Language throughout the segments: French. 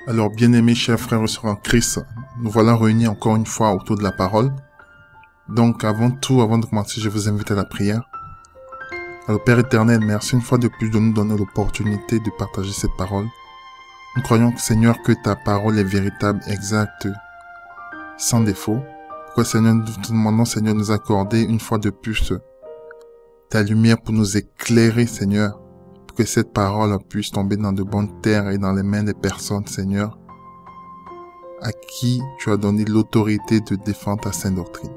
Alors, bien-aimés chers frères et sœurs en Christ, nous voilà réunis encore une fois autour de la parole. Donc, avant de commencer, je vous invite à la prière. Alors, Père éternel, merci une fois de plus de nous donner l'opportunité de partager cette parole. Nous croyons, Seigneur, que ta parole est véritable, exacte, sans défaut. Pourquoi, Seigneur, nous te demandons, Seigneur, de nous accorder une fois de plus ta lumière pour nous éclairer, Seigneur, pour que cette parole puisse tomber dans de bonnes terres et dans les mains des personnes, Seigneur, à qui tu as donné l'autorité de défendre ta sainte doctrine.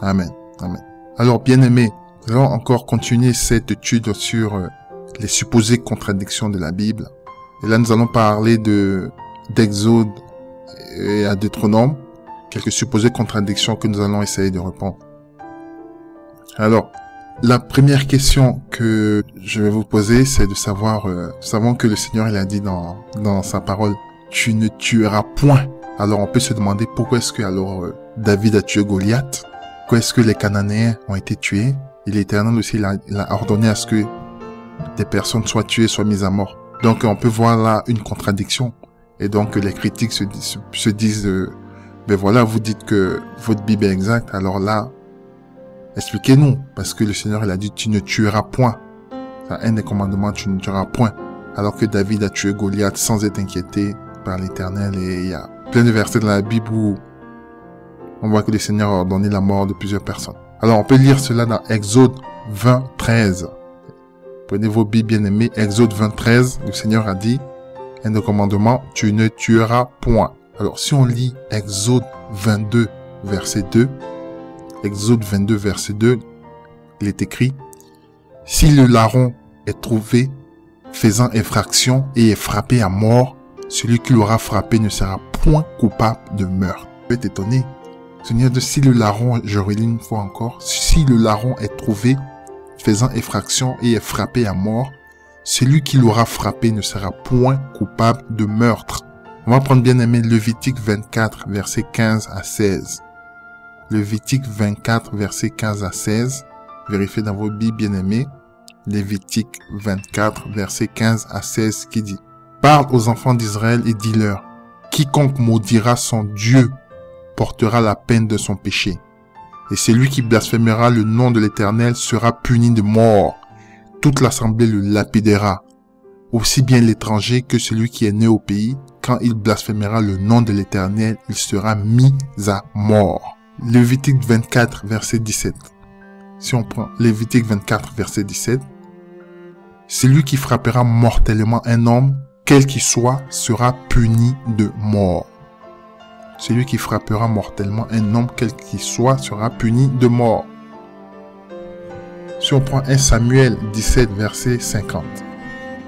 Amen. Amen. Alors, bien-aimés, nous allons encore continuer cette étude sur les supposées contradictions de la Bible. Et là, nous allons parler d'Exode et à Deutéronome, quelques supposées contradictions que nous allons essayer de répondre. Alors, la première question que je vais vous poser, c'est de savoir, nous savons que le Seigneur, il a dit dans sa parole, tu ne tueras point. Alors, on peut se demander pourquoi est-ce que David a tué Goliath? Pourquoi est-ce que les Cananéens ont été tués? Et l'Éternel aussi, il a ordonné à ce que des personnes soient tuées, soient mises à mort. Donc, on peut voir là une contradiction. Et donc, les critiques se disent, ben voilà, vous dites que votre Bible est exacte, alors là, expliquez-nous, parce que le Seigneur, il a dit, tu ne tueras point. C'est un des commandements, tu ne tueras point. Alors que David a tué Goliath sans être inquiété par l'Éternel. Et il y a plein de versets dans la Bible où on voit que le Seigneur a ordonné la mort de plusieurs personnes. Alors, on peut lire cela dans Exode 20, 13. Prenez vos Bibles bien-aimés. Exode 20, 13, le Seigneur a dit, un des commandements, tu ne tueras point. Alors, si on lit Exode 22, verset 2, Exode 22, verset 2, il est écrit, « Si le larron est trouvé faisant infraction et est frappé à mort, celui qui l'aura frappé ne sera point coupable de meurtre. » Vous pouvez être étonné. Seigneur, si le larron, je relis une fois encore, si le larron est trouvé faisant infraction et est frappé à mort, celui qui l'aura frappé ne sera point coupable de meurtre. On va prendre bien aimé Lévitique 24, verset 15 à 16. Lévitique 24, verset 15 à 16. Vérifiez dans vos Bibles bien-aimés. Lévitique 24, verset 15 à 16 qui dit, « Parle aux enfants d'Israël et dis-leur, quiconque maudira son Dieu portera la peine de son péché. Et celui qui blasphémera le nom de l'Éternel sera puni de mort. Toute l'assemblée le lapidera. Aussi bien l'étranger que celui qui est né au pays, quand il blasphémera le nom de l'Éternel, il sera mis à mort. » Lévitique 24, verset 17. Si on prend Lévitique 24, verset 17. Celui qui frappera mortellement un homme, quel qu'il soit, sera puni de mort. Celui qui frappera mortellement un homme, quel qu'il soit, sera puni de mort. Si on prend 1 Samuel 17, verset 50.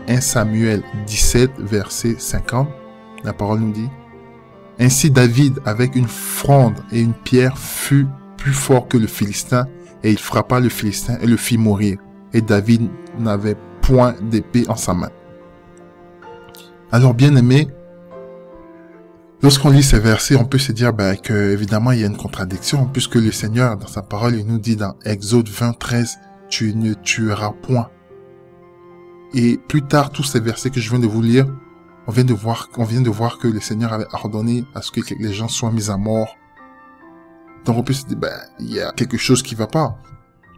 1 Samuel 17, verset 50. La parole nous dit, « Ainsi David, avec une fronde et une pierre, fut plus fort que le Philistin, et il frappa le Philistin et le fit mourir. Et David n'avait point d'épée en sa main. » Alors, bien aimé, lorsqu'on lit ces versets, on peut se dire que évidemment il y a une contradiction, puisque le Seigneur, dans sa parole, il nous dit dans Exode 20, 13, « Tu ne tueras point. » Et plus tard, tous ces versets que je viens de vous lire, on vient de voir que le Seigneur avait ordonné à ce que les gens soient mis à mort. Donc on peut se dire, il y a quelque chose qui va pas.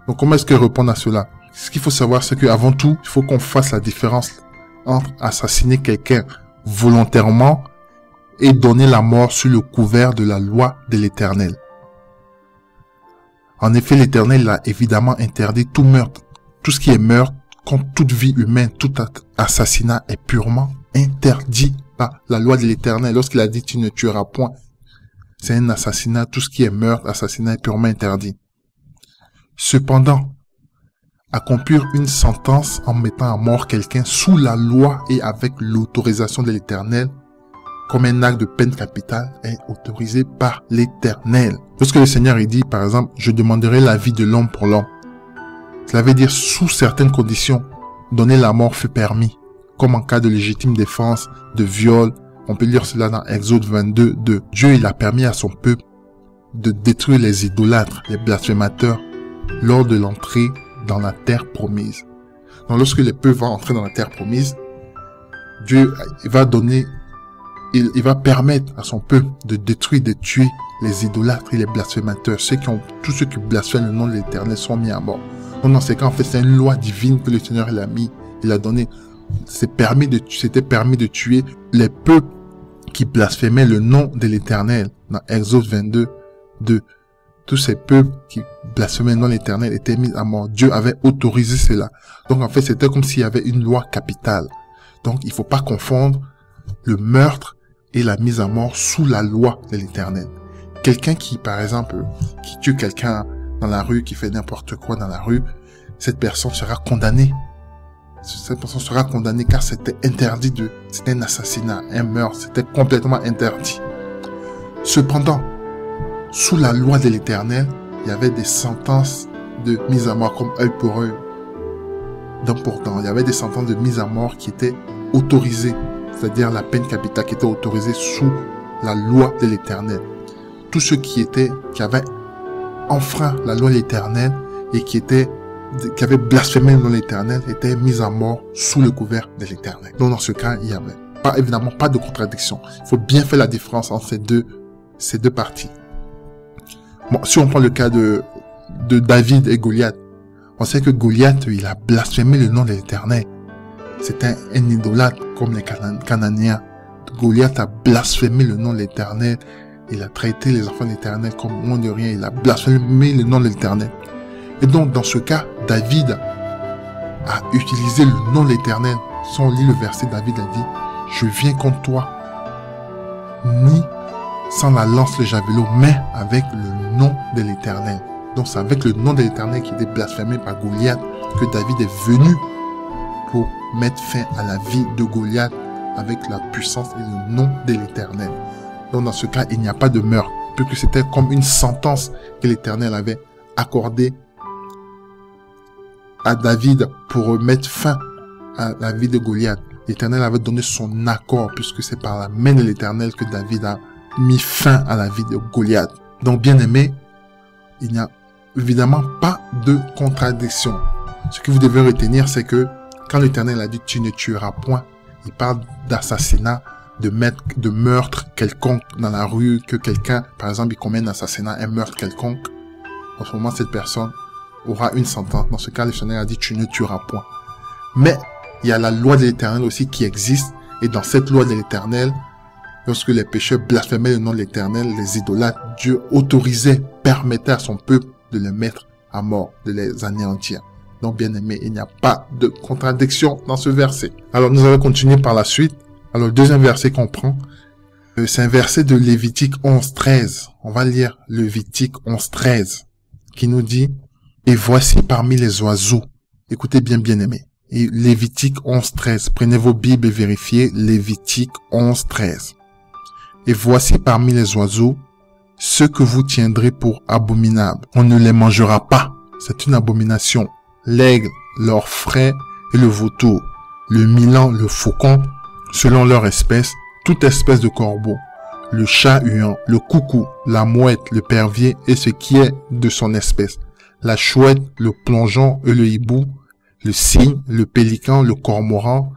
Donc comment est-ce que répondre à cela? Ce qu'il faut savoir, c'est qu'avant tout, il faut qu'on fasse la différence entre assassiner quelqu'un volontairement et donner la mort sous le couvert de la loi de l'Éternel. En effet, l'Éternel a évidemment interdit tout meurtre. Tout ce qui est meurtre, contre toute vie humaine, tout assassinat est purement interdit par la loi de l'Éternel. Lorsqu'il a dit « tu ne tueras point », c'est un assassinat. Tout ce qui est meurtre, assassinat est purement interdit. Cependant, accomplir une sentence en mettant à mort quelqu'un sous la loi et avec l'autorisation de l'Éternel, comme un acte de peine capitale, est autorisé par l'Éternel. Lorsque le Seigneur dit, par exemple, « je demanderai la vie de l'homme pour l'homme », cela veut dire, sous certaines conditions, donner la mort fut permis, comme en cas de légitime défense, de viol. On peut lire cela dans Exode 22, 2. Dieu, il a permis à son peuple de détruire les idolâtres, les blasphémateurs, lors de l'entrée dans la terre promise. Donc, lorsque les peuples vont entrer dans la terre promise, Dieu va donner il va permettre à son peuple de détruire, de tuer les idolâtres et les blasphémateurs. Tous ceux qui blasphèment le nom de l'Éternel sont mis à mort. Donc dans ces cas, en fait, c'est une loi divine que le Seigneur il a donné. C'était permis de tuer les peuples qui blasphémaient le nom de l'Éternel. Dans Exode 22, 2. Tous ces peuples qui blasphémaient le nom de l'Éternel étaient mis à mort. Dieu avait autorisé cela. Donc en fait, c'était comme s'il y avait une loi capitale. Donc il faut pas confondre le meurtre et la mise à mort sous la loi de l'Éternel. Quelqu'un qui, par exemple, qui tue quelqu'un dans la rue, qui fait n'importe quoi dans la rue, cette personne sera condamnée. Cette personne sera condamnée car c'était interdit c'était un assassinat, un meurtre, c'était complètement interdit. Cependant, sous la loi de l'Éternel, il y avait des sentences de mise à mort comme œil pour œil. Donc pourtant, il y avait des sentences de mise à mort qui étaient autorisées, c'est-à-dire la peine capitale qui était autorisée sous la loi de l'Éternel. Tous ceux qui avaient enfreint la loi de l'Éternel et qui avaient blasphémé le nom de l'Éternel étaient mis à mort sous le couvert de l'Éternel. Donc dans ce cas, il y avait évidemment pas de contradiction. Il faut bien faire la différence entre ces deux parties. Bon, si on prend le cas de David et Goliath, on sait que Goliath, il a blasphémé le nom de l'Éternel. C'était un idolâtre comme les Cananéens. Goliath a blasphémé le nom de l'Éternel. Il a traité les enfants de l'Éternel comme moins de rien. Il a blasphémé le nom de l'Éternel. Et donc, dans ce cas, David a utilisé le nom de l'Éternel. Si on lit le verset, David a dit, « Je viens contre toi, ni sans la lance, le javelot, mais avec le nom de l'Éternel. » Donc, c'est avec le nom de l'Éternel qui était blasphémé par Goliath que David est venu pour mettre fin à la vie de Goliath avec la puissance et le nom de l'Éternel. Donc, dans ce cas, il n'y a pas de meurtre, puisque c'était comme une sentence que l'Éternel avait accordée à David pour mettre fin à la vie de Goliath. L'Éternel avait donné son accord, puisque c'est par la main de l'Éternel que David a mis fin à la vie de Goliath. Donc, bien aimé, il n'y a évidemment pas de contradiction. Ce que vous devez retenir, c'est que quand l'Éternel a dit « tu ne tueras point », il parle d'assassinat, de meurtre quelconque dans la rue, que quelqu'un, par exemple, il commet un assassinat, un meurtre quelconque. En ce moment, cette personne aura une sentence. Dans ce cas, l'Éternel a dit « tu ne tueras point ». Mais il y a la loi de l'Éternel aussi qui existe, et dans cette loi de l'Éternel, lorsque les pécheurs blasphémaient le nom de l'Éternel, les idolâtres, Dieu permettait à son peuple de les mettre à mort, de les anéantir. Donc, bien aimé, il n'y a pas de contradiction dans ce verset. Alors, nous allons continuer par la suite. Alors, le deuxième verset qu'on prend, c'est un verset de Lévitique 11:13. On va lire Lévitique 11:13, qui nous dit, « Et voici parmi les oiseaux. » Écoutez bien, bien aimé. Et Lévitique 11:13. Prenez vos Bibles et vérifiez Lévitique 11:13. « Et voici parmi les oiseaux ceux que vous tiendrez pour abominables. On ne les mangera pas. C'est une abomination. L'aigle, l'orfraie et le vautour, le milan, le faucon, selon leur espèce, toute espèce de corbeau, le chat-huant, le coucou, la mouette, le pervier et ce qui est de son espèce, la chouette, le plongeon et le hibou, le cygne, le pélican, le cormoran,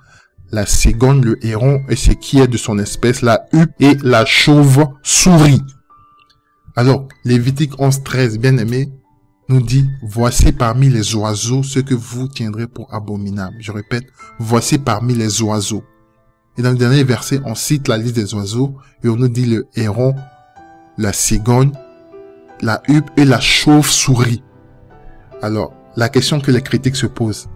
la cigogne, le héron et ce qui est de son espèce, la huppe et la chauve-souris. » Alors, Lévitique 11:13, bien aimé, nous dit, voici parmi les oiseaux ce que vous tiendrez pour abominable. Je répète, voici parmi les oiseaux. Et dans le dernier verset, on cite la liste des oiseaux et on nous dit le héron, la cigogne, la huppe et la chauve-souris. Alors, la question que les critiques se posent,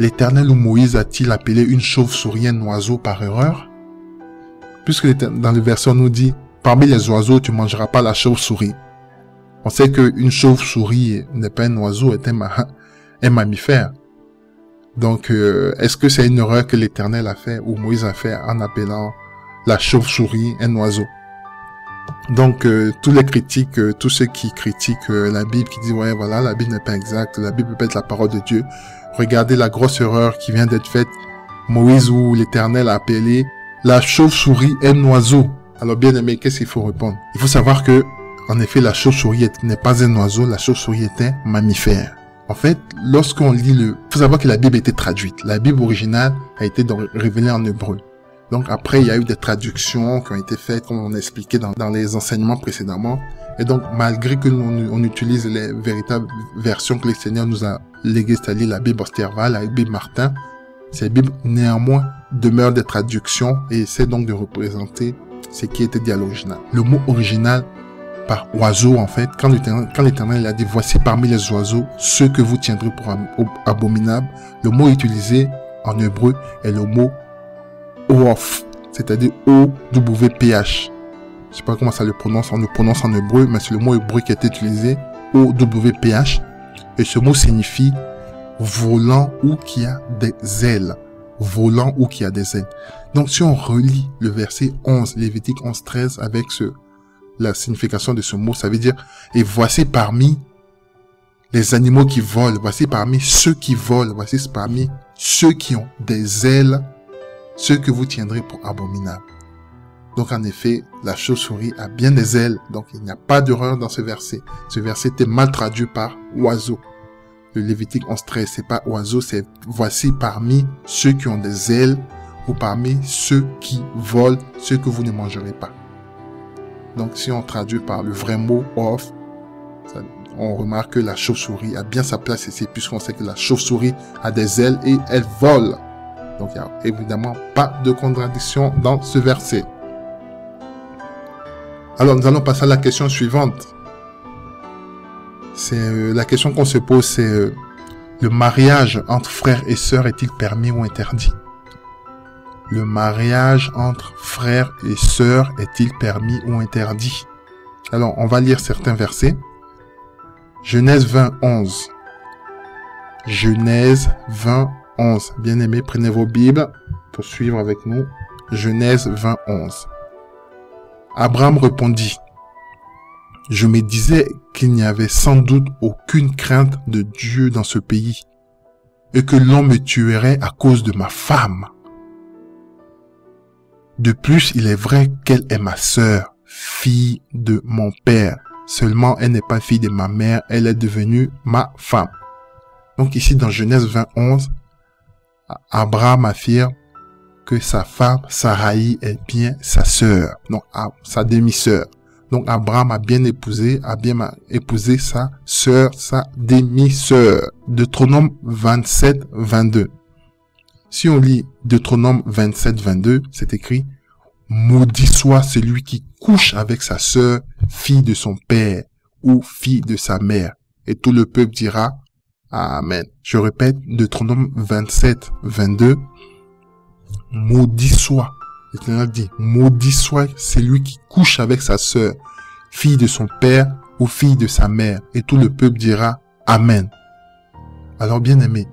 l'Éternel ou Moïse a-t-il appelé une chauve-souris un oiseau par erreur? Puisque dans le verset on nous dit, parmi les oiseaux, tu ne mangeras pas la chauve-souris. On sait qu'une chauve-souris n'est pas un oiseau, est un mammifère. Donc, est-ce que c'est une erreur que l'Éternel a fait ou Moïse a fait en appelant la chauve-souris un oiseau? Donc, tous les critiques, tous ceux qui critiquent la Bible, qui disent, ouais, voilà, la Bible n'est pas exacte, la Bible peut être la parole de Dieu. Regardez la grosse erreur qui vient d'être faite. Moïse ou l'Éternel a appelé la chauve-souris un oiseau. Alors, bien aimé, qu'est-ce qu'il faut répondre? Il faut savoir que, en effet, la chauve-souris n'est pas un oiseau, la chauve-souris est un mammifère. En fait, lorsqu'on lit il faut savoir que la Bible a été traduite. La Bible originale a été révélée en hébreu. Donc après, il y a eu des traductions qui ont été faites, comme on a expliqué dans les enseignements précédemment. Et donc, malgré que on utilise les véritables versions que le Seigneur nous a léguées, c'est-à-dire la Bible Osterval, la Bible Martin, ces Bibles, néanmoins, demeurent des traductions et essaient donc de représenter ce qui était dit à l'original. Le mot original, par oiseau, en fait, quand l'Éternel a dit, voici parmi les oiseaux ceux que vous tiendrez pour abominables, le mot utilisé en hébreu est le mot Oaf, c'est-à-dire O-W-P-H. Je sais pas comment ça le prononce, on le prononce en hébreu, mais c'est le mot hébreu qui a été utilisé, O-W-P-H. Et ce mot signifie volant ou qui a des ailes. Volant ou qui a des ailes. Donc, si on relie le verset 11, Lévitique 11, 13, avec la signification de ce mot, ça veut dire, et voici parmi les animaux qui volent, voici parmi ceux qui volent, voici parmi ceux qui ont des ailes, ceux que vous tiendrez pour abominables. Donc, en effet, la chauve-souris a bien des ailes, donc il n'y a pas d'erreur dans ce verset. Ce verset était mal traduit par oiseau. Le Lévitique 11, 13, c'est pas oiseau, c'est voici parmi ceux qui ont des ailes, ou parmi ceux qui volent, ceux que vous ne mangerez pas. Donc, si on traduit par le vrai mot off, on remarque que la chauve-souris a bien sa place ici, puisqu'on sait que la chauve-souris a des ailes et elle vole. Donc, il n'y a évidemment pas de contradiction dans ce verset. Alors, nous allons passer à la question suivante. C'est la question qu'on se pose, c'est le mariage entre frères et sœurs est-il permis ou interdit? Le mariage entre frères et sœurs est-il permis ou interdit? Alors, on va lire certains versets. Genèse 20, 11. Genèse 20, 11. Bien-aimés, prenez vos Bibles pour suivre avec nous. Genèse 20, 11. Abraham répondit, « Je me disais qu'il n'y avait sans doute aucune crainte de Dieu dans ce pays, et que l'on me tuerait à cause de ma femme. De plus, il est vrai qu'elle est ma sœur, fille de mon père. Seulement, elle n'est pas fille de ma mère, elle est devenue ma femme. » Donc ici, dans Genèse 20, 11, Abraham affirme que sa femme, Saraï, est bien sa sœur, donc sa demi-sœur. Donc Abraham a bien épousé sa sœur, sa demi-sœur. Deutéronome 27, 22. Si on lit Deutéronome 27, 22, c'est écrit « Maudit soit celui qui couche avec sa sœur, fille de son père, ou fille de sa mère. » Et tout le peuple dira « Amen. » Je répète, Deutéronome 27, 22. Maudit soit, l'Éternel dit, maudit soit celui qui couche avec sa sœur, fille de son père ou fille de sa mère. Et tout le peuple dira Amen. Alors, bien aimé,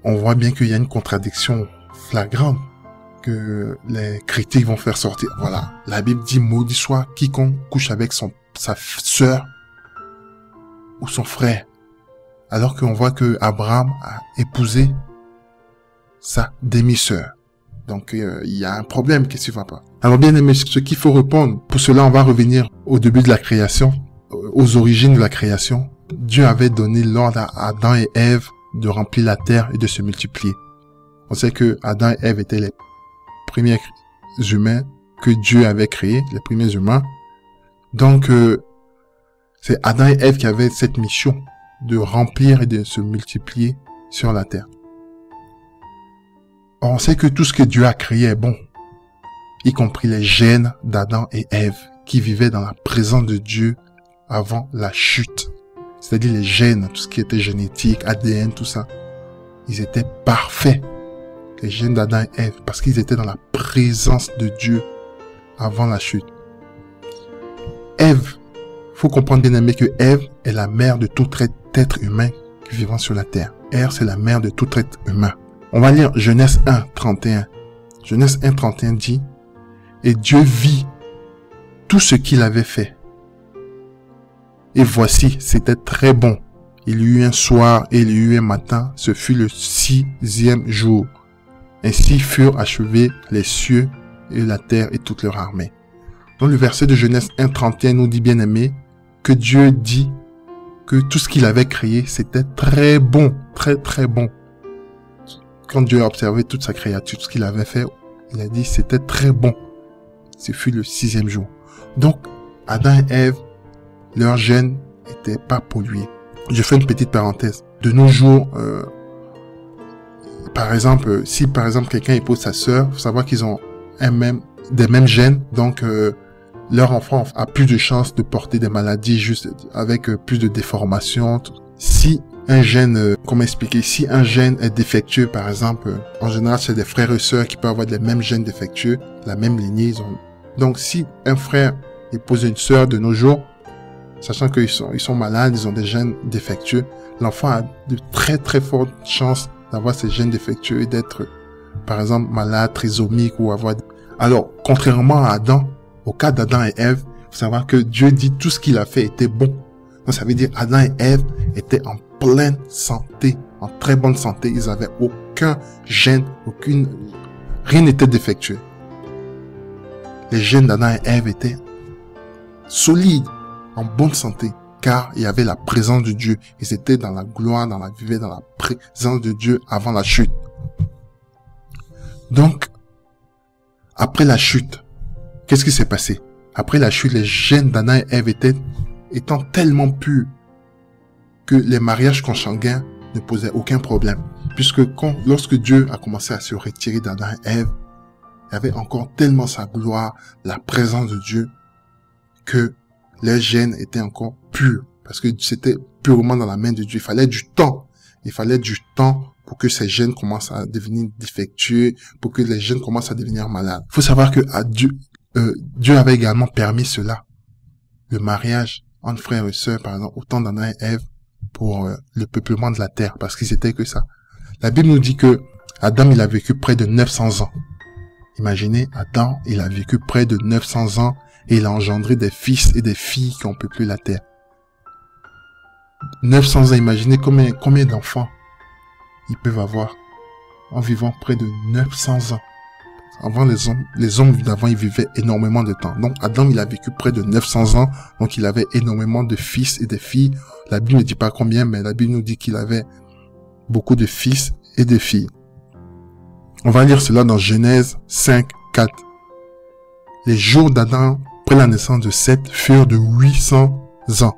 on voit bien qu'il y a une contradiction flagrante que les critiques vont faire sortir. Voilà, la Bible dit maudit soit quiconque couche avec sa sœur ou son frère. Alors qu'on voit que Abraham a épousé sa demi-sœur. Donc, il y a un problème qui ne va pas. Alors, bien aimé, ce qu'il faut répondre, pour cela, on va revenir au début de la création, aux origines de la création. Dieu avait donné l'ordre à Adam et Ève de remplir la terre et de se multiplier. On sait que Adam et Ève étaient les premiers humains que Dieu avait créés, les premiers humains. Donc, c'est Adam et Ève qui avaient cette mission de remplir et de se multiplier sur la terre. On sait que tout ce que Dieu a créé est bon, y compris les gènes d'Adam et Ève qui vivaient dans la présence de Dieu avant la chute. C'est-à-dire les gènes, tout ce qui était génétique, ADN, tout ça. Ils étaient parfaits, les gènes d'Adam et Ève, parce qu'ils étaient dans la présence de Dieu avant la chute. Ève, faut comprendre bien aimé que Ève est la mère de tout être humain vivant sur la terre. Ève, c'est la mère de tout être humain. On va lire Genèse 1, 31. Genèse 1, 31 dit, « Et Dieu vit tout ce qu'il avait fait. Et voici, c'était très bon. Il y eut un soir et il y eut un matin. Ce fut le 6e jour. Ainsi furent achevés les cieux et la terre et toute leur armée. » Donc le verset de Genèse 1, 31 nous dit, bien aimé, que Dieu dit que tout ce qu'il avait créé, c'était très bon, très très bon. quand Dieu a observé toute sa créature, tout ce qu'il avait fait, il a dit c'était très bon. Ce fut le 6e jour. Donc, Adam et Ève, leur gène n'était pas pollué. Je fais une petite parenthèse. De nos jours, par exemple, si par exemple quelqu'un épouse sa sœur, faut savoir qu'ils ont des mêmes gènes, donc leur enfant a plus de chances de porter des maladies juste avec plus de déformations. Si un gène, comment expliquer, si un gène est défectueux, par exemple, en général, c'est des frères et sœurs qui peuvent avoir les mêmes gènes défectueux, la même lignée. Donc, si un frère épouse une sœur de nos jours, sachant qu'ils sont malades, ils ont des gènes défectueux, l'enfant a de très très fortes chances d'avoir ces gènes défectueux et d'être, par exemple, malade, trisomique ou avoir... Alors, contrairement à Adam, au cas d'Adam et Ève, il faut savoir que Dieu dit tout ce qu'il a fait était bon. Donc, ça veut dire Adam et Ève étaient en pleine santé, en très bonne santé. Ils avaient aucun gène, rien n'était défectueux. Les gènes d'Adam et Ève étaient solides, en bonne santé, car il y avait la présence de Dieu. Ils étaient dans la gloire, vivaient dans la présence de Dieu avant la chute. Donc, après la chute, qu'est-ce qui s'est passé? Après la chute, les gènes d'Adam et Ève étant tellement purs que les mariages consanguins ne posaient aucun problème. Puisque lorsque Dieu a commencé à se retirer d'Adam et Ève, il y avait encore tellement sa gloire, la présence de Dieu, que les gènes étaient encore purs. Parce que c'était purement dans la main de Dieu. Il fallait du temps. Il fallait du temps pour que ces gènes commencent à devenir défectueux, pour que les gènes commencent à devenir malades. Il faut savoir que Dieu avait également permis cela. Le mariage entre frères et sœurs, par exemple, au temps d'Adam et Ève, pour le peuplement de la terre, parce qu'ils étaient que ça. La Bible nous dit que Adam, il a vécu près de 900 ans. Imaginez, Adam, il a vécu près de 900 ans et il a engendré des fils et des filles qui ont peuplé la terre. 900 ans, imaginez combien d'enfants ils peuvent avoir en vivant près de 900 ans. Avant, les hommes d'avant, ils vivaient énormément de temps. Donc, Adam, il a vécu près de 900 ans. Donc, il avait énormément de fils et de filles. La Bible ne dit pas combien, mais la Bible nous dit qu'il avait beaucoup de fils et de filles. On va lire cela dans Genèse 5, 4. Les jours d'Adam, après la naissance de Seth, furent de 800 ans.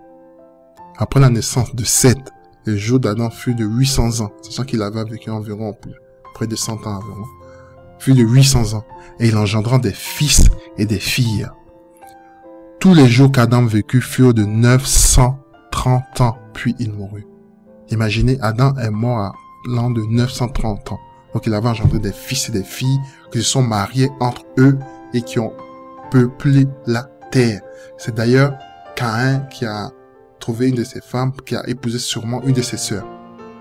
Après la naissance de Seth, les jours d'Adam furent de 800 ans. Sachant qu'il avait vécu environ près de 100 ans environ. Fut de 800 ans, et il engendra des fils et des filles. Tous les jours qu'Adam vécut furent de 930 ans, puis il mourut. Imaginez, Adam est mort à l'an de 930 ans. Donc il avait engendré des fils et des filles qui se sont mariés entre eux et qui ont peuplé la terre. C'est d'ailleurs Caïn qui a trouvé une de ses femmes, qui a épousé sûrement une de ses sœurs.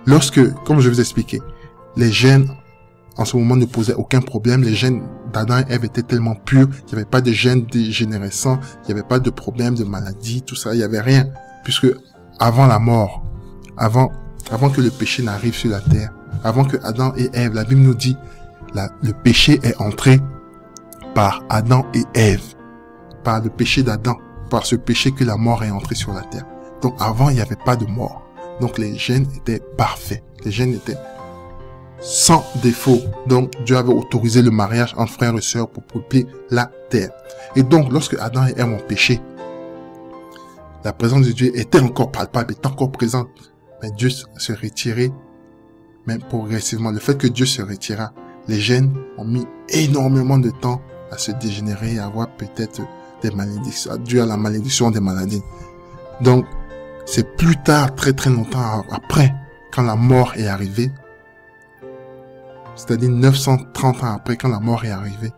Lorsque, comme je vous expliquais, les gènes en ce moment ne posaient aucun problème, les gènes d'Adam et Ève étaient tellement purs, il n'y avait pas de gènes dégénérescents, il n'y avait pas de problème de maladie, tout ça, il n'y avait rien. Puisque avant la mort, avant que le péché n'arrive sur la terre, avant que Adam et Ève, la Bible nous dit, le péché est entré par Adam et Ève, par le péché d'Adam, par ce péché que la mort est entrée sur la terre. Donc avant, il n'y avait pas de mort. Donc les gènes étaient parfaits. Les gènes étaient sans défaut. Donc Dieu avait autorisé le mariage entre frères et sœurs pour peupler la terre. Et donc lorsque Adam et Ève ont péché, la présence de Dieu était encore palpable, était encore présente. Mais Dieu se retirait, même progressivement. Le fait que Dieu se retira, les gènes ont mis énormément de temps à se dégénérer et à avoir peut-être des malédictions, dû à la malédiction des maladies. Donc, c'est plus tard, très très longtemps après, quand la mort est arrivée, c'est-à-dire 930 ans après, quand la mort est arrivée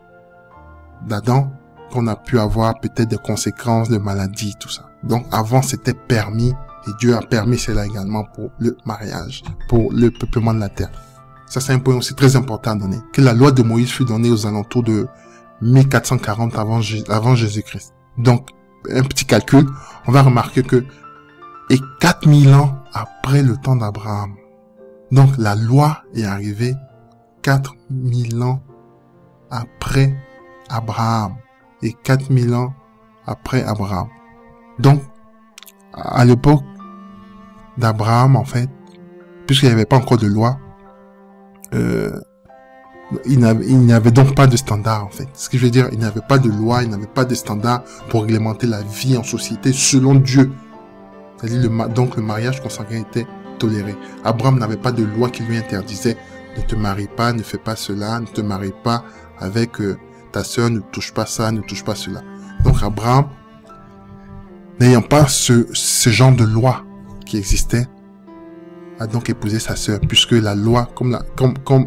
d'Adam, qu'on a pu avoir peut-être des conséquences de maladies, tout ça. Donc, avant, c'était permis, et Dieu a permis cela également pour le mariage, pour le peuplement de la terre. Ça, c'est un point aussi très important à donner. Que la loi de Moïse fut donnée aux alentours de 1440 avant Jésus-Christ. Donc, un petit calcul, on va remarquer que, et 4000 ans après le temps d'Abraham. Donc, la loi est arrivée 4000 ans après Abraham. Et 4000 ans après Abraham. Donc, à l'époque d'Abraham, en fait, puisqu'il n'y avait pas encore de loi, il n'y avait donc pas de standard, en fait. Ce que je veux dire, il n'y avait pas de loi, il n'y avait pas de standard pour réglementer la vie en société selon Dieu. C'est-à-dire, donc le mariage consanguin était toléré. Abraham n'avait pas de loi qui lui interdisait ne te marie pas, ne fais pas cela, ne te marie pas avec ta sœur, ne touche pas ça, ne touche pas cela. Donc Abraham, n'ayant pas ce genre de loi qui existait, a donc épousé sa sœur, puisque la loi, comme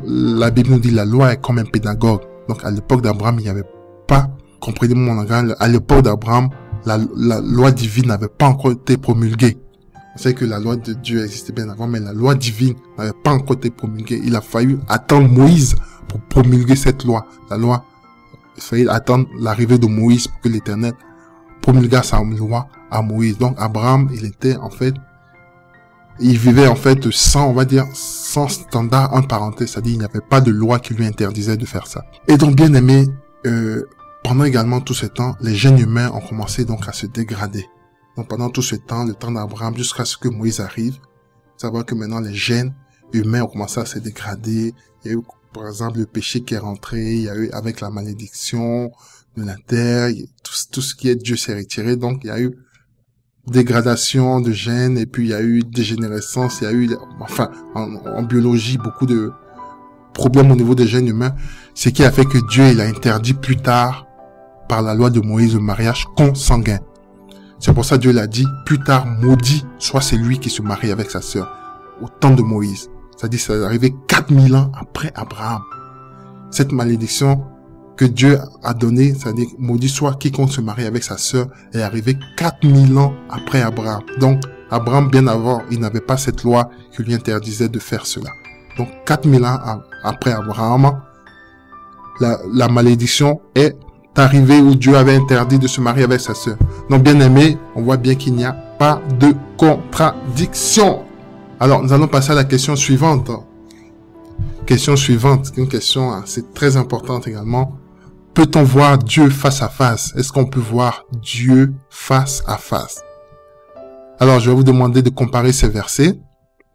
la Bible nous dit, la loi est comme un pédagogue. Donc à l'époque d'Abraham, il n'y avait pas, comprenez mon langage, à l'époque d'Abraham, la loi divine n'avait pas encore été promulguée. On sait que la loi de Dieu existait bien avant, mais la loi divine n'avait pas encore été promulguée. Il a fallu attendre Moïse pour promulguer cette loi. La loi, il fallait attendre l'arrivée de Moïse pour que l'Éternel promulgua sa loi à Moïse. Donc Abraham, il vivait en fait sans, on va dire, sans standard en parenthèse. C'est-à-dire, il n'y avait pas de loi qui lui interdisait de faire ça. Et donc, bien aimé, pendant également tout ce temps, les gènes humains ont commencé donc à se dégrader. Donc pendant tout ce temps, le temps d'Abraham, jusqu'à ce que Moïse arrive, savoir que maintenant les gènes humains ont commencé à se dégrader. Il y a eu, par exemple, le péché qui est rentré, il y a eu avec la malédiction de la terre, tout ce qui est Dieu s'est retiré. Donc il y a eu dégradation de gènes, et puis il y a eu dégénérescence, il y a eu, enfin, en biologie, beaucoup de problèmes au niveau des gènes humains, ce qui a fait que Dieu, il a interdit plus tard, par la loi de Moïse, le mariage consanguin. C'est pour ça que Dieu l'a dit, plus tard, maudit soit celui qui se marie avec sa sœur, au temps de Moïse. C'est-à-dire, ça est arrivé 4000 ans après Abraham. Cette malédiction que Dieu a donnée, c'est-à-dire, maudit soit quiconque se marie avec sa sœur, est arrivé 4000 ans après Abraham. Donc, Abraham, bien avant, il n'avait pas cette loi qui lui interdisait de faire cela. Donc, 4000 ans après Abraham, la malédiction est arrivé où Dieu avait interdit de se marier avec sa sœur. Donc, bien aimé, on voit bien qu'il n'y a pas de contradiction. Alors, nous allons passer à la question suivante. Question suivante, une question assez très importante également. Peut-on voir Dieu face à face? Est-ce qu'on peut voir Dieu face à face? Alors, je vais vous demander de comparer ces versets.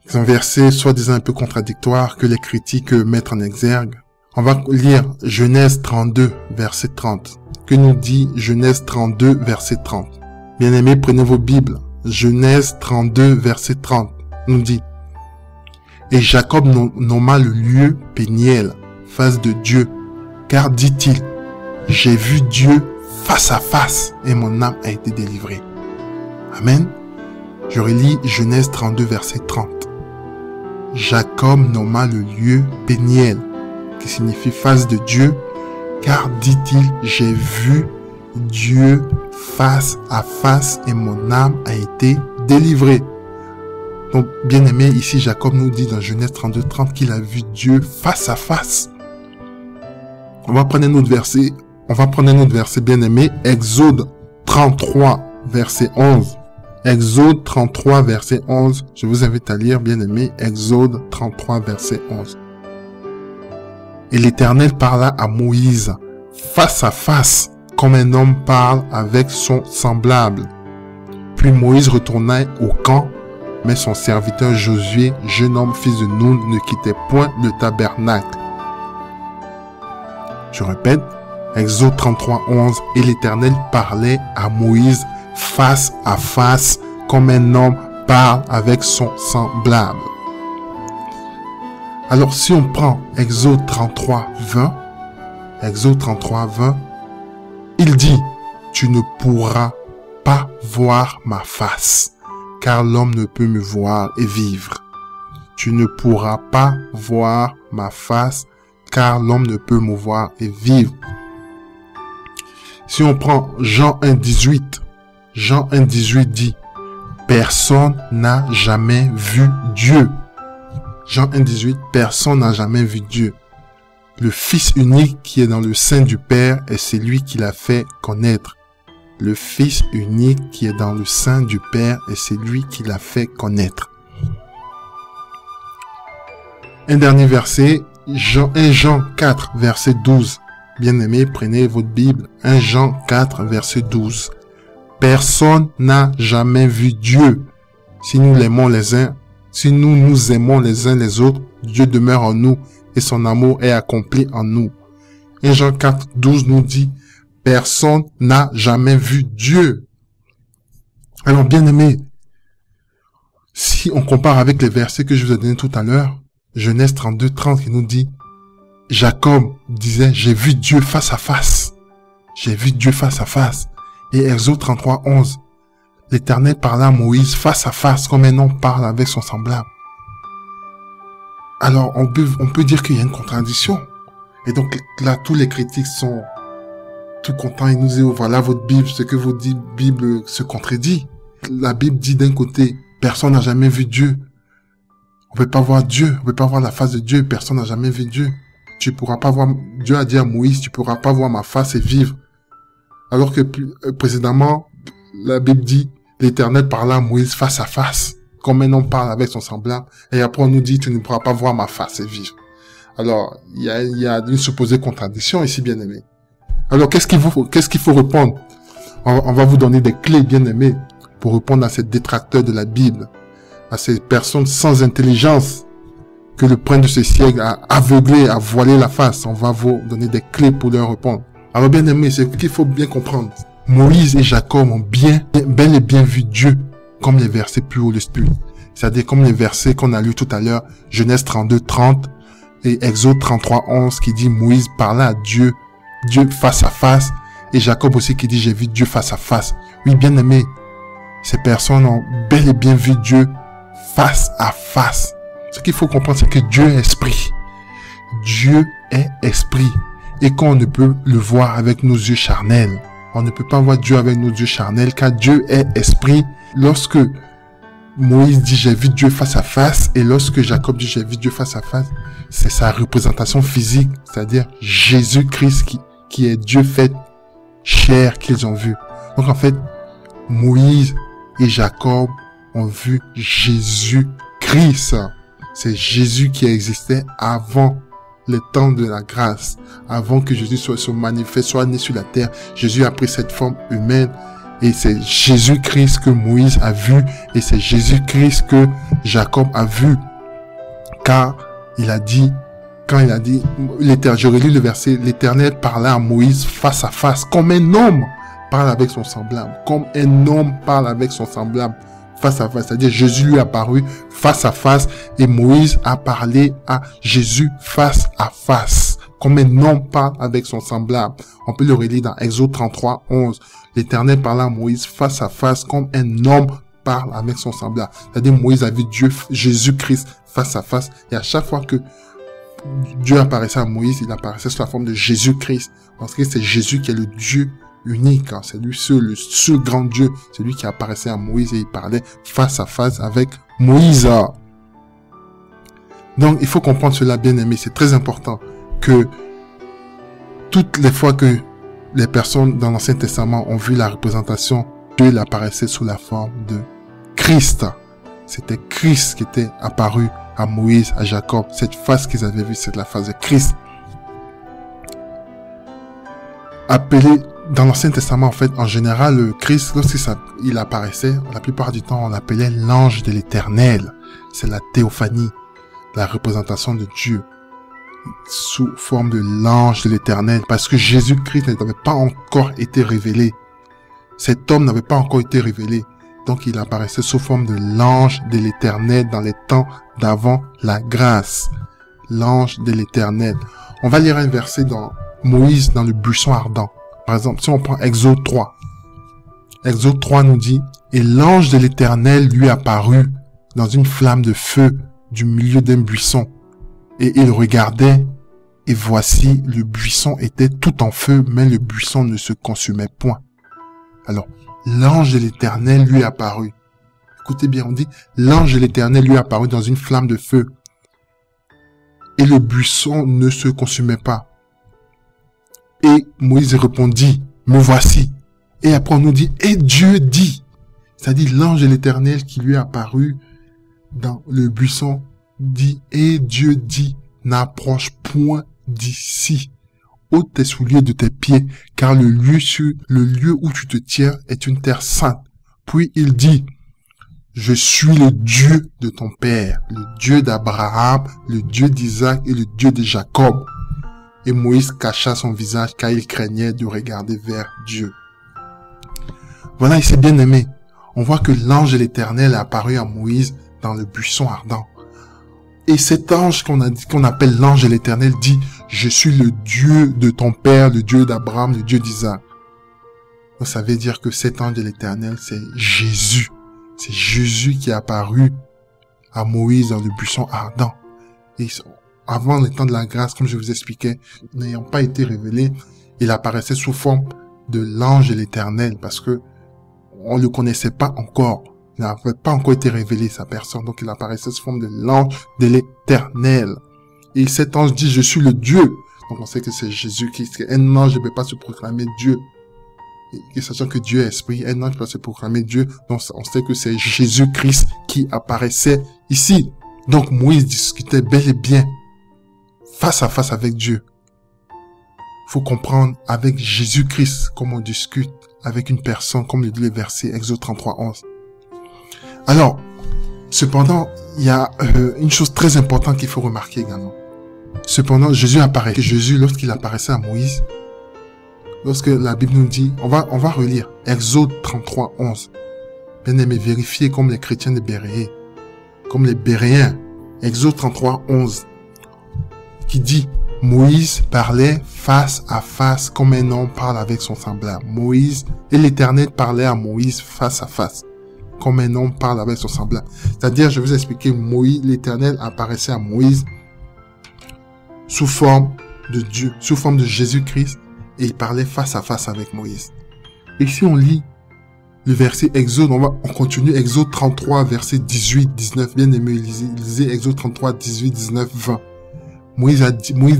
C'est un verset soi-disant un peu contradictoire que les critiques mettent en exergue. On va lire Genèse 32, verset 30. Que nous dit Genèse 32, verset 30? Bien-aimés, prenez vos Bibles. Genèse 32, verset 30 nous dit: Et Jacob nomma le lieu Péniel, face de Dieu, car dit-il, j'ai vu Dieu face à face et mon âme a été délivrée. Amen. Je relis Genèse 32, verset 30. Jacob nomma le lieu Péniel, qui signifie face de Dieu, car dit-il, j'ai vu Dieu face à face et mon âme a été délivrée. Donc, bien aimé, ici, Jacob nous dit dans Genèse 32, 30 qu'il a vu Dieu face à face. On va prendre un autre verset, bien aimé, Exode 33, verset 11. Exode 33, verset 11. Je vous invite à lire, bien aimé, Exode 33, verset 11. Et l'Éternel parla à Moïse face à face, comme un homme parle avec son semblable. Puis Moïse retourna au camp, mais son serviteur Josué, jeune homme fils de Nun, ne quittait point le tabernacle. Je répète, Exode 33, 11. Et l'Éternel parlait à Moïse face à face, comme un homme parle avec son semblable. Alors, si on prend Exode 33, 20, il dit, tu ne pourras pas voir ma face, car l'homme ne peut me voir et vivre. Tu ne pourras pas voir ma face, car l'homme ne peut me voir et vivre. Si on prend Jean 1,18, Jean 1,18 dit, personne n'a jamais vu Dieu. Jean 1,18, personne n'a jamais vu Dieu. Le Fils unique qui est dans le sein du Père est celui qui l'a fait connaître. Le Fils unique qui est dans le sein du Père est celui qui l'a fait connaître. Un dernier verset, 1 Jean 4, verset 12. Bien-aimés, prenez votre Bible. 1 Jean 4, verset 12. Personne n'a jamais vu Dieu. Si nous l'aimons les uns, si nous nous aimons les uns les autres, Dieu demeure en nous et son amour est accompli en nous. Et Jean 4, 12 nous dit, personne n'a jamais vu Dieu. Alors, bien aimé, si on compare avec les versets que je vous ai donnés tout à l'heure, Genèse 32, 30 qui nous dit, Jacob disait, j'ai vu Dieu face à face. J'ai vu Dieu face à face. Et Exode 33, 11, l'Éternel parla à Moïse face à face comme un homme parle avec son semblable. Alors, on peut dire qu'il y a une contradiction. Et donc, là, tous les critiques sont tout contents. Ils nous disent, oh, voilà votre Bible, ce que votre Bible se contredit. La Bible dit d'un côté, personne n'a jamais vu Dieu. On peut pas voir Dieu, on peut pas voir la face de Dieu, personne n'a jamais vu Dieu. Tu pourras pas voir, Dieu a dit à Moïse, tu pourras pas voir ma face et vivre. Alors que précédemment, la Bible dit, l'Éternel parla à Moïse face à face, comme un homme parle avec son semblable. Et après, on nous dit, tu ne pourras pas voir ma face et vivre. Alors, il y a une supposée contradiction ici, bien aimé. Alors, qu'est-ce qu'il faut répondre? On va vous donner des clés, bien aimés, pour répondre à ces détracteurs de la Bible, à ces personnes sans intelligence que le prince de ce siècle a aveuglé, a voilé la face. On va vous donner des clés pour leur répondre. Alors, bien aimé, c'est ce qu'il faut bien comprendre. Moïse et Jacob ont bel et bien vu Dieu, comme les versets plus haut le spirit. C'est-à-dire comme les versets qu'on a lus tout à l'heure, Genèse 32, 30 et Exode 33, 11 qui dit Moïse parla à Dieu face à face, et Jacob aussi qui dit j'ai vu Dieu face à face. Oui, bien aimé, ces personnes ont bel et bien vu Dieu face à face. Ce qu'il faut comprendre, c'est que Dieu est esprit. Dieu est esprit. Et qu'on ne peut le voir avec nos yeux charnels. On ne peut pas voir Dieu avec nos yeux charnels, car Dieu est esprit. Lorsque Moïse dit j'ai vu Dieu face à face, et lorsque Jacob dit j'ai vu Dieu face à face, c'est sa représentation physique, c'est-à-dire Jésus-Christ qui est Dieu fait chair qu'ils ont vu. Donc en fait, Moïse et Jacob ont vu Jésus-Christ. C'est Jésus qui existait avant le temps de la grâce, avant que Jésus soit manifeste, soit né sur la terre. Jésus a pris cette forme humaine, et c'est Jésus-Christ que Moïse a vu, et c'est Jésus-Christ que Jacob a vu. Car quand il a dit, je relis le verset, l'Éternel parla à Moïse face à face, comme un homme parle avec son semblable, comme un homme parle avec son semblable, face à face, c'est-à-dire Jésus lui a apparu face à face, et Moïse a parlé à Jésus face à face, comme un homme parle avec son semblable. On peut le relire dans Exode 33, 11. L'Éternel parla à Moïse face à face, comme un homme parle avec son semblable. C'est-à-dire Moïse a vu Dieu, Jésus-Christ face à face, et à chaque fois que Dieu apparaissait à Moïse, il apparaissait sous la forme de Jésus-Christ, parce que c'est Jésus qui est le Dieu unique, hein. C'est lui seul, le seul grand Dieu, c'est lui qui apparaissait à Moïse, et il parlait face à face avec Moïse. Donc il faut comprendre cela, bien aimé, c'est très important que toutes les fois que les personnes dans l'Ancien Testament ont vu la représentation, Dieu apparaissait sous la forme de Christ. C'était Christ qui était apparu à Moïse, à Jacob. Cette face qu'ils avaient vue, c'est la face de Christ. Appelé dans l'Ancien Testament, en fait, en général, le Christ, lorsqu'il apparaissait, la plupart du temps, on l'appelait l'ange de l'Éternel. C'est la théophanie, la représentation de Dieu sous forme de l'ange de l'Éternel, parce que Jésus-Christ n'avait pas encore été révélé. Cet homme n'avait pas encore été révélé. Donc, il apparaissait sous forme de l'ange de l'Éternel dans les temps d'avant la grâce. L'ange de l'Éternel. On va lire un verset dans Moïse dans le buisson ardent. Par exemple, si on prend Exode 3. Exode 3 nous dit, « Et l'ange de l'Éternel lui apparut dans une flamme de feu du milieu d'un buisson. Et il regardait, et voici, le buisson était tout en feu, mais le buisson ne se consumait point. » Alors, l'ange de l'Éternel lui apparut. Écoutez bien, on dit, l'ange de l'Éternel lui apparut dans une flamme de feu. Et le buisson ne se consumait pas. Et Moïse répondit, me voici. Et après on nous dit, et Dieu dit. C'est-à-dire l'ange de l'Éternel qui lui est apparu dans le buisson dit, et Dieu dit, n'approche point d'ici. Ôte tes souliers de tes pieds, car le lieu où tu te tiens est une terre sainte. Puis il dit, je suis le Dieu de ton père, le Dieu d'Abraham, le Dieu d'Isaac et le Dieu de Jacob. Et Moïse cacha son visage car il craignait de regarder vers Dieu. Voilà, il s'est bien aimé. On voit que l'ange de l'Éternel est apparu à Moïse dans le buisson ardent. Et cet ange qu'on appelle l'ange de l'Éternel dit, je suis le Dieu de ton père, le Dieu d'Abraham, le Dieu d'Isaac. Donc ça veut dire que cet ange de l'Éternel, c'est Jésus. C'est Jésus qui est apparu à Moïse dans le buisson ardent. Et avant le temps de la grâce, comme je vous expliquais, n'ayant pas été révélé, il apparaissait sous forme de l'ange de l'Éternel parce que on ne le connaissait pas encore. Il n'avait pas encore été révélé, sa personne. Donc, il apparaissait sous forme de l'ange de l'Éternel. Et cet ange dit, je suis le Dieu. Donc, on sait que c'est Jésus-Christ. Un ange ne peut pas se proclamer Dieu. Et sachant que Dieu est esprit, un ange ne peut pas se proclamer Dieu. Donc, on sait que c'est Jésus-Christ qui apparaissait ici. Donc, Moïse discutait bel et bien face à face avec Dieu. Faut comprendre avec Jésus-Christ comment on discute avec une personne, comme le dit le verset Exode 33:11. Alors, cependant, il y a une chose très importante qu'il faut remarquer également. Cependant, Jésus apparaît. Jésus, lorsqu'il apparaissait à Moïse, lorsque la Bible nous dit, on va relire Exode 33:11. Bien aimé, vérifiez comme les chrétiens de Béréé, comme les Béréens. Exode 33:11, qui dit, Moïse parlait face à face comme un homme parle avec son semblable. Moïse et l'Éternel parlaient à Moïse face à face comme un homme parle avec son semblable. C'est-à-dire, je vais vous expliquer, Moïse, l'Éternel apparaissait à Moïse sous forme de Dieu, sous forme de Jésus-Christ, et il parlait face à face avec Moïse. Et si on lit le verset Exode, on continue Exode 33, verset 18, 19, bien aimé, lisez Exode 33, 18, 19, 20. Moïse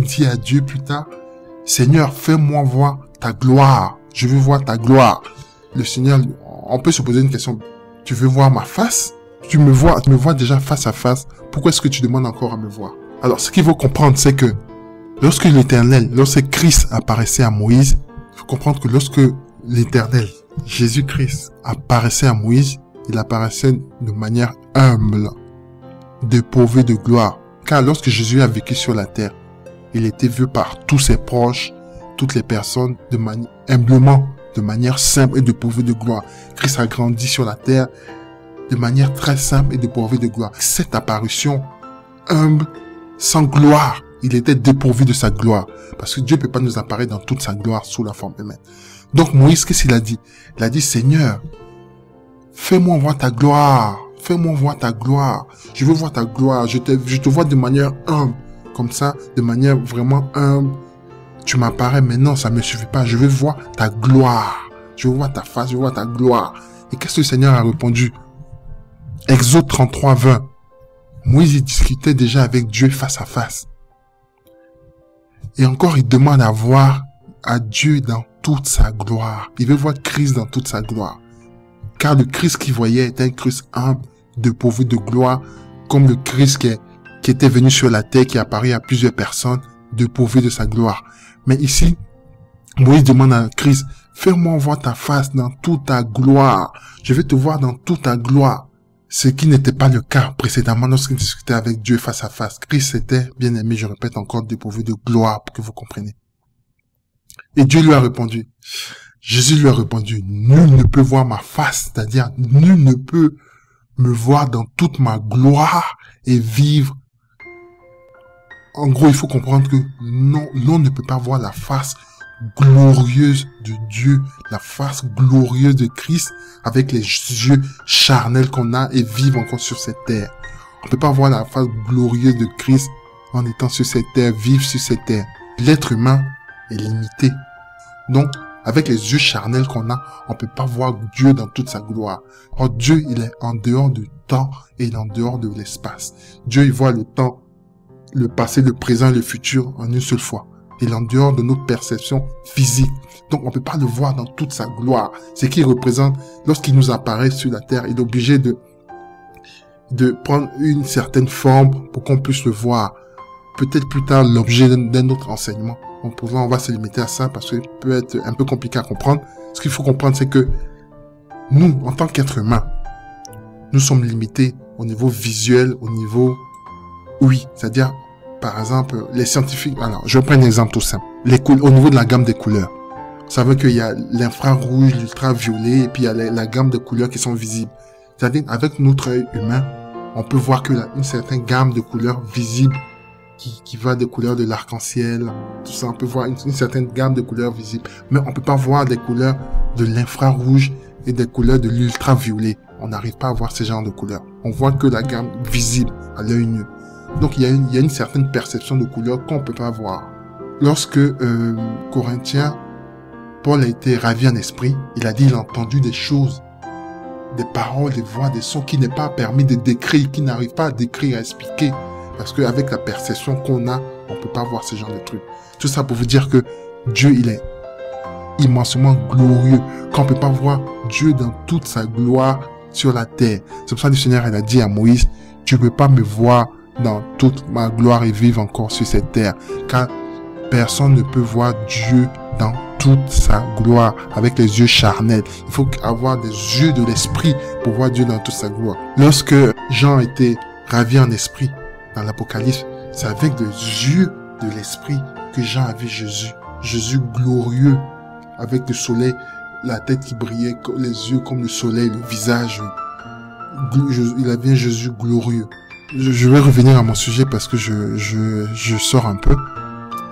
dit à Dieu plus tard, Seigneur, fais-moi voir ta gloire. Je veux voir ta gloire. Le Seigneur, on peut se poser une question. Tu veux voir ma face? Tu me vois déjà face à face. Pourquoi est-ce que tu demandes encore à me voir? Alors, ce qu'il faut comprendre, c'est que lorsque lorsque Christ apparaissait à Moïse, il faut comprendre que lorsque l'Éternel, Jésus-Christ, apparaissait à Moïse, il apparaissait de manière humble, dépourvu de gloire. Car lorsque Jésus a vécu sur la terre, il était vu par tous ses proches, toutes les personnes, humblement, de manière simple et dépourvue de gloire. Christ a grandi sur la terre de manière très simple et dépourvue de gloire. Cette apparition humble, sans gloire, il était dépourvu de sa gloire. Parce que Dieu ne peut pas nous apparaître dans toute sa gloire sous la forme humaine. Donc Moïse, qu'est-ce qu'il a dit? Il a dit, Seigneur, fais-moi voir ta gloire. Fais-moi voir ta gloire. Je veux voir ta gloire. Je te vois de manière humble. Comme ça, de manière vraiment humble. Tu m'apparais, mais non, ça ne me suffit pas. Je veux voir ta gloire. Je veux voir ta face, je veux voir ta gloire. Et qu'est-ce que le Seigneur a répondu? Exode 33, 20. Moïse, il discutait déjà avec Dieu face à face. Et encore, il demande à voir à Dieu dans toute sa gloire. Il veut voir Christ dans toute sa gloire. Car le Christ qu'il voyait était un Christ humble, dépourvu de gloire, comme le Christ qui était venu sur la terre, qui est apparu à plusieurs personnes, dépourvu de sa gloire. Mais ici, Moïse demande à Christ, fais-moi voir ta face dans toute ta gloire. Je vais te voir dans toute ta gloire. Ce qui n'était pas le cas précédemment lorsqu'il discutait avec Dieu face à face. Christ était, bien aimé, je répète encore, dépourvu de gloire pour que vous compreniez. Et Dieu lui a répondu. Jésus lui a répondu, nul ne peut voir ma face, c'est-à-dire nul ne peut me voir dans toute ma gloire et vivre. En gros, il faut comprendre que non, l'on ne peut pas voir la face glorieuse de Dieu, la face glorieuse de Christ avec les yeux charnels qu'on a et vivre encore sur cette terre. On ne peut pas voir la face glorieuse de Christ en étant sur cette terre, vivre sur cette terre. L'être humain est limité. Donc, avec les yeux charnels qu'on a, on peut pas voir Dieu dans toute sa gloire. Or, Dieu, il est en dehors du temps et il est en dehors de l'espace. Dieu, il voit le temps, le passé, le présent et le futur en une seule fois. Il est en dehors de notre perception physique. Donc, on peut pas le voir dans toute sa gloire. Ce qu'il représente, lorsqu'il nous apparaît sur la terre, il est obligé de prendre une certaine forme pour qu'on puisse le voir. Peut-être plus tard, l'objet d'un autre enseignement. On va se limiter à ça parce que ça peut être un peu compliqué à comprendre. Ce qu'il faut comprendre, c'est que nous, en tant qu'êtres humains, nous sommes limités au niveau visuel, au niveau... Oui, c'est-à-dire, par exemple, les scientifiques... Alors, je vais prendre un exemple tout simple. Au niveau de la gamme des couleurs. Vous savez qu'il y a l'infrarouge, l'ultraviolet, et puis il y a la gamme de couleurs qui sont visibles. C'est-à-dire, avec notre œil humain, on peut voir que une certaine gamme de couleurs visibles qui va des couleurs de l'arc-en-ciel, tout ça, on peut voir une certaine gamme de couleurs visibles. Mais on peut pas voir des couleurs de l'infrarouge et des couleurs de l'ultraviolet. On n'arrive pas à voir ces genres de couleurs. On voit que la gamme visible à l'œil nu. Donc il y a une certaine perception de couleurs qu'on peut pas voir. Lorsque Corinthiens, Paul a été ravi en esprit, il a dit il a entendu des choses, des paroles, des voix, des sons qui n'est pas permis de décrire, qui n'arrive pas à décrire, à expliquer. Parce qu'avec la perception qu'on a, on peut pas voir ce genre de trucs. Tout ça pour vous dire que Dieu, il est immensément glorieux. Qu'on peut pas voir Dieu dans toute sa gloire sur la terre. C'est pour ça que le Seigneur, il a dit à Moïse, tu peux pas me voir dans toute ma gloire et vivre encore sur cette terre. Car personne ne peut voir Dieu dans toute sa gloire avec les yeux charnels. Il faut avoir des yeux de l'esprit pour voir Dieu dans toute sa gloire. Lorsque Jean était ravi en esprit dans l'Apocalypse, c'est avec des yeux de l'esprit que Jean a vu Jésus. Jésus glorieux, avec le soleil, la tête qui brillait, les yeux comme le soleil, le visage. Il a vu Jésus glorieux. Je vais revenir à mon sujet parce que je sors un peu.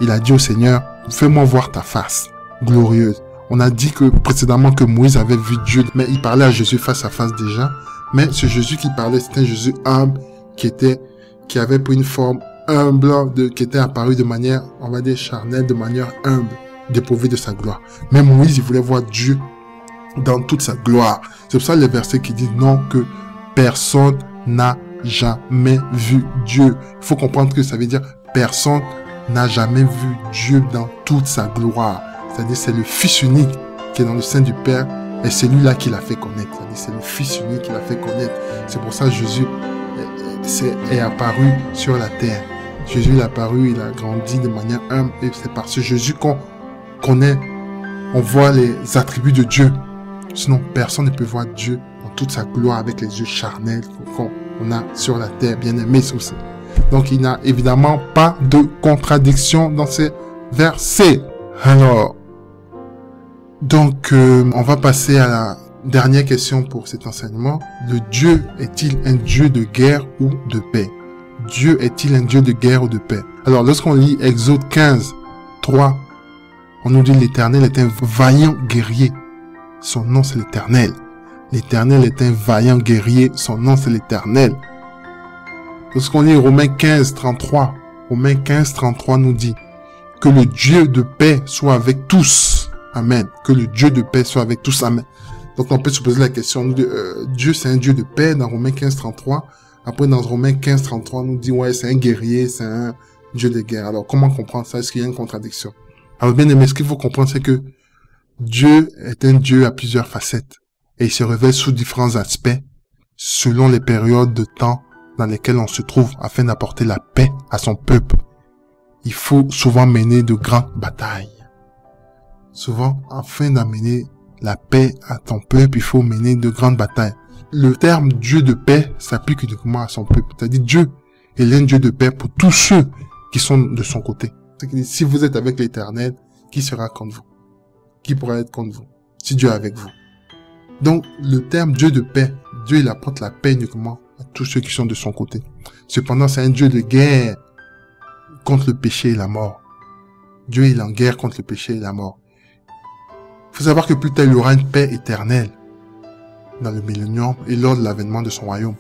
Il a dit au Seigneur, fais-moi voir ta face glorieuse. On a dit que précédemment que Moïse avait vu Dieu, mais il parlait à Jésus face à face déjà. Mais ce Jésus qui parlait, c'était un Jésus humble qui avait pris une forme humble, qui était apparu de manière, on va dire, charnelle, de manière humble, dépourvu de sa gloire. Mais Moïse, il voulait voir Dieu dans toute sa gloire. C'est pour ça les versets qui disent non, que personne n'a jamais vu Dieu. Il faut comprendre que ça veut dire personne n'a jamais vu Dieu dans toute sa gloire. C'est-à-dire c'est le Fils unique qui est dans le sein du Père et c'est lui-là qui l'a fait connaître. C'est-à-dire c'est le Fils unique qui l'a fait connaître. C'est pour ça que Jésus est apparu sur la terre. Jésus est apparu, il a grandi de manière humble et c'est par ce Jésus qu'on connaît, on voit les attributs de Dieu. Sinon, personne ne peut voir Dieu dans toute sa gloire avec les yeux charnels qu'on a sur la terre, bien aimé aussi. Donc, il n'y a évidemment pas de contradiction dans ces versets. Alors, donc, on va passer à la dernière question pour cet enseignement. Le Dieu est-il un Dieu de guerre ou de paix? Dieu est-il un Dieu de guerre ou de paix? Alors, lorsqu'on lit Exode 15, 3, on nous dit l'Éternel est un vaillant guerrier. Son nom c'est l'Éternel. L'Éternel est un vaillant guerrier. Son nom c'est l'Éternel. Lorsqu'on lit Romains 15, 33, Romains 15, 33 nous dit que le Dieu de paix soit avec tous. Amen. Que le Dieu de paix soit avec tous. Amen. Donc on peut se poser la question, Dieu c'est un Dieu de paix dans Romains 15, 33. Après dans Romains 15, 33 on nous dit ouais c'est un guerrier, c'est un Dieu de guerre. Alors comment comprendre ça? Est-ce qu'il y a une contradiction? Alors bien aimé, ce qu'il faut comprendre c'est que Dieu est un Dieu à plusieurs facettes et il se révèle sous différents aspects selon les périodes de temps dans lesquelles on se trouve afin d'apporter la paix à son peuple. Il faut souvent mener de grandes batailles. Souvent, afin d'amener la paix à ton peuple, il faut mener de grandes batailles. Le terme Dieu de paix s'applique uniquement à son peuple. C'est-à-dire Dieu est un Dieu de paix pour tous ceux qui sont de son côté. C'est-à-dire, si vous êtes avec l'Éternel, qui sera contre vous? Qui pourra être contre vous? Si Dieu est avec vous. Donc, le terme Dieu de paix, Dieu il apporte la paix uniquement à tous ceux qui sont de son côté. Cependant, c'est un Dieu de guerre contre le péché et la mort. Dieu il est en guerre contre le péché et la mort. Il faut savoir que plus tard, il y aura une paix éternelle dans le millénium et lors de l'avènement de son royaume.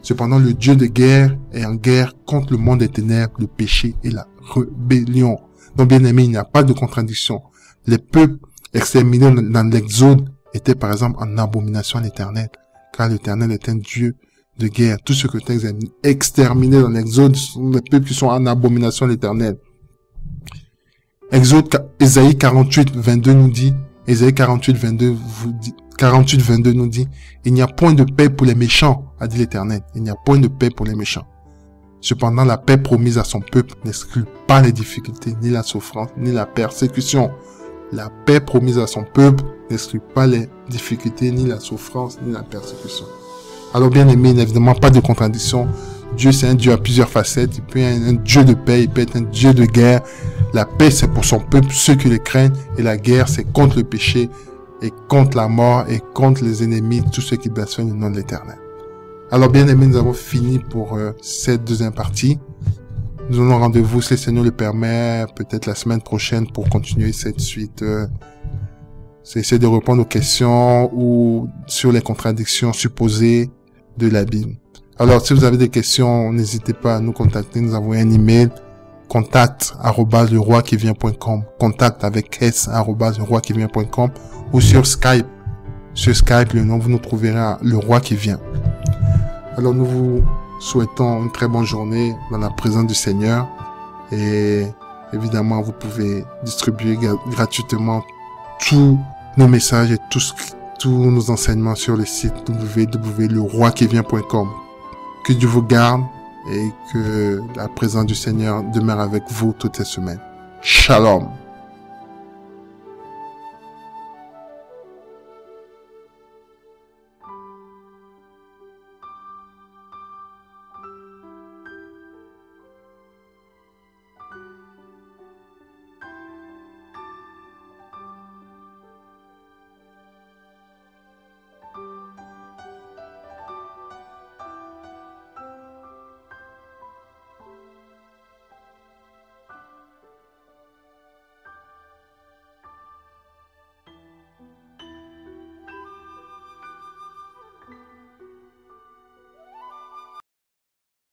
Cependant, le Dieu de guerre est en guerre contre le monde des ténèbres, le péché et la rébellion. Donc, bien aimé, il n'y a pas de contradiction. Les peuples exterminés dans l'Exode étaient par exemple en abomination à l'Éternel, car l'Éternel est un Dieu de guerre. Tout ce que tu as exterminé dans l'Exode sont les peuples qui sont en abomination à l'Éternel. Ésaïe 48, 22 nous dit, Ésaïe 48, 22 nous dit, il n'y a point de paix pour les méchants, a dit l'Éternel. Il n'y a point de paix pour les méchants. Cependant, la paix promise à son peuple n'exclut pas les difficultés, ni la souffrance, ni la persécution. La paix promise à son peuple n'exclut pas les difficultés, ni la souffrance, ni la persécution. Alors bien aimé, évidemment pas de contradiction. Dieu, c'est un Dieu à plusieurs facettes. Il peut être un Dieu de paix, il peut être un Dieu de guerre. La paix, c'est pour son peuple, ceux qui le craignent. Et la guerre, c'est contre le péché et contre la mort et contre les ennemis, tous ceux qui blasphèment le nom de l'Éternel. Alors bien aimé, nous avons fini pour cette deuxième partie. Nous avons rendez-vous, si le Seigneur le permet, peut-être la semaine prochaine pour continuer cette suite. C'est essayer de répondre aux questions ou sur les contradictions supposées de la Bible. Alors, si vous avez des questions, n'hésitez pas à nous contacter, nous envoyer un email, contact@leroiquivient.com, contact avec s@leroiquivient.com ou sur Skype. Sur Skype, le nom, vous nous trouverez à Le Roi qui vient. Alors, nous vous souhaitons une très bonne journée dans la présence du Seigneur et évidemment, vous pouvez distribuer gratuitement tous nos messages et tous nos enseignements sur le site www.leroiquivient.com. Que Dieu vous garde et que la présence du Seigneur demeure avec vous toutes ces semaines. Shalom.